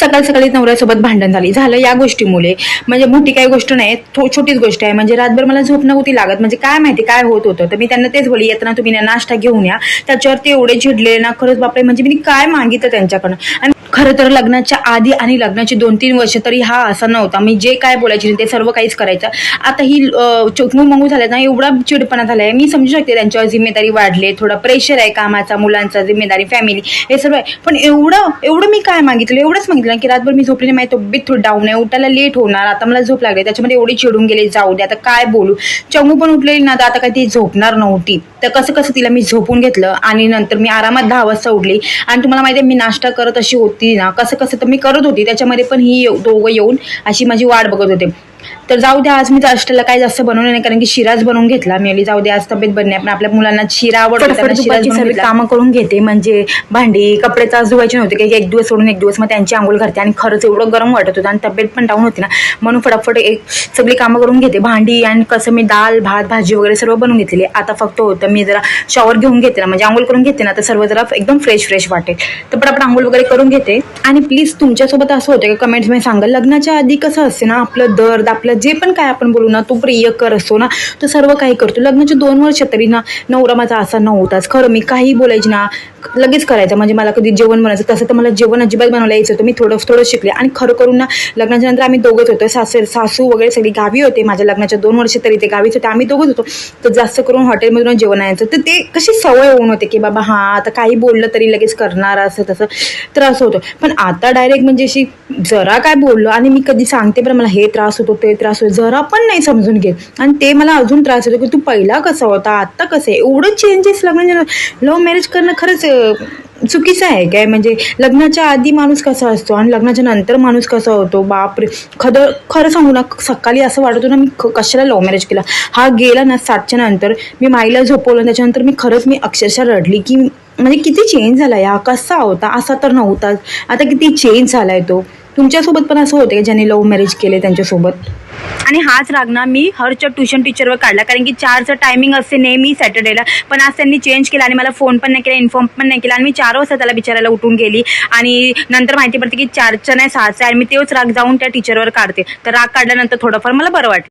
सकाळ सकाळी नवऱ्यासोबत भांडण झालं या गोष्टीमुळे. म्हणजे मोठी काही गोष्ट नाही, छोटीच गोष्ट आहे. म्हणजे रातभर मला झोप नव्हती लागत. म्हणजे काय माहिती काय होत होतं. तर मी त्यांना तेच बोलली, येताना तुम्ही नाश्ता घेऊन या. त्याच्यावर ते एवढे चिडले ना, खरंच बापरे. म्हणजे मी काय मागितलं त्यांच्याकडनं. आणि खरं तर लग्नाच्या आधी आणि लग्नाची 2-3 वर्ष तरी हा असा नव्हता. मी जे काय बोलायचे ते सर्व काहीच करायचं. आता ही चोकमू मंगू झाल्या ना, एवढा चिडपणा झालाय. मी समजू शकते त्यांच्यावर जिम्मेदारी वाढले, थोडा प्रेशर आहे कामाचा, मुलांचा, जिम्मेदारी, फॅमिली, हे सर्व आहे. पण एवढं मी काय मागितलं, एवढंच मागितलं की रातभर मी झोपली नाही, माझी तब्येत थोडी डाऊन आहे, उठायला लेट होणार, आता मला झोप लागली. त्याच्यामध्ये एवढी चिडून गेले, जाऊ दे आता काय बोलू. चंगू पण उठलेली ना, आता काय ती झोपणार नव्हती. तर कसं तिला मी झोपून घेतलं आणि नंतर मी आरामात 10 वाजता उठली. आणि तुम्हाला माहिती आहे मी नाश्ता करत अशी होती ना, कसं तर मी करत होती. त्याच्यामध्ये पण ही दोघं येऊन अशी माझी वाट बघत होते. तर जाऊ द्या, आज मी नाश्त्याला काही जास्त बनवलं नाही, कारण की शिराच बनवून घेतला. मी जाऊ द्या, आज तब्येत बरी नाही, पण आपल्या मुलांना शिरा आवडतो, सर्व कामं करून घेते. म्हणजे भांडी, कपडे तास धुवायचे नव्हते की एक दिवस सोडून एक दिवस, मग त्यांची आंघोळ करते. आणि खरंच एवढं गरम वाटत होतं आणि तब्येत पण डाऊन होती ना, म्हणून फटाफट सगळी कामं करून घेते. भांडी आणि कसं मी डाळ, भात, भाजी वगैरे सर्व बनवून घेतलेली. आता फक्त होतं मी जरा शॉवर घेऊन घेते ना, म्हणजे आंघोळ करून घेते ना, तर सर्व जरा एकदम फ्रेश वाटेल. तर पटापट आंघोळ वगैरे करून घेते. आणि प्लीज तुमच्यासोबत असं होतं का कमेंट्स मध्ये सांगा, लग्नाच्या आधी कसं असते ना, आपलं दर्द, आपलं जे पण काय आपण बोलू ना, तो प्रियकर असतो ना, तो सर्व काही करतो. लग्नाचे 2 वर्ष तरी ना, नवरा माझा असा नव्हताच. खरं मी काही बोलायची ना, लगेच करायचं. म्हणजे मला कधी जेवण बनायचं, तसं तर मला जेवण अजिबात बनवायला यायचं होतं. मी थोडं शिकले. आणि खरं करून ना, लग्नाच्या नंतर आम्ही दोघंच होतो. सासू वगैरे सगळी गावी होते. माझ्या लग्नाच्या 2 वर्ष तरी ते गावीच होते. आम्ही दोघंच होतो. तर जास्त करून हॉटेलमधून जेवण यायचं. तर ते कशी सवय होऊन होते की बाबा हा आता काही बोललं तरी लगेच करणार, असं तसं. तर असं होतं. पण आता डायरेक्ट म्हणजे अशी जरा काय बोललो आणि मी कधी सांगते पण मला हे त्रास होतो, ते त्रास होतो, जरा पण नाही समजून घेत. आणि ते मला अजून त्रास होतो की तू पहिला कसा होता, आता कसं आहे. एवढं चेंजेस लग्न. लव्ह मॅरेज करणं खरंच चुकीचं आहे काय. म्हणजे लग्नाच्या आधी माणूस कसा असतो आणि लग्नाच्या नंतर माणूस कसा होतो, बापरे. खरं सांगू ना, सकाळी असं वाटत होतं ना, मी कशाला लव्ह मॅरेज केला. हा गेला ना 7च्या नंतर, मी माईला झोपवलं. त्याच्यानंतर मी अक्षरशः रडली की म्हणजे किती चेंज झाला या. कसा होता, असा तर नव्हताच, आता किती चेंज झालाय तो. तुमच्यासोबत पण असं होतं की ज्यांनी लव्ह मॅरेज केले त्यांच्यासोबत. आणि हाच राग ना मी हरच्या ट्युशन टीचरवर काढला, कारण की 4चं टायमिंग असते नेहमी सॅटर्डेला. पण आज त्यांनी चेंज केला आणि मला फोन पण नाही केला, इन्फॉर्म पण नाही केला. आणि मी 4 वाजता त्याला बिचारायला उठून गेली. आणि नंतर माहिती पडते की 4चं नाही 6चं आहे. आणि मी तेच राग जाऊन त्या टीचरवर काढते. तर राग काढल्यानंतर थोडंफार मला बरं वाटलं.